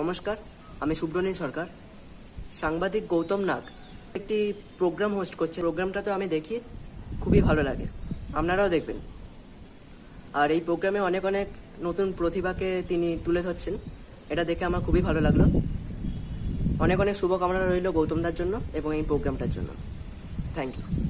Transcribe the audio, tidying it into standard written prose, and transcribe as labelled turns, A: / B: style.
A: নমস্কার, আমি সুব্রনীল সরকার। সাংবাদিক গৌতম নাগ একটি প্রোগ্রাম হোস্ট করছে। প্রোগ্রামটা তো আমি দেখি, খুবই ভালো লাগে, আপনারাও দেখবেন। আর এই প্রোগ্রামে অনেক অনেক নতুন প্রতিভাকে তিনি তুলে ধরছেন, এটা দেখে আমার খুবই ভালো লাগলো। অনেক অনেক শুভকামনা রইল গৌতম দার জন্য এবং এই প্রোগ্রামটার জন্য। Thank you.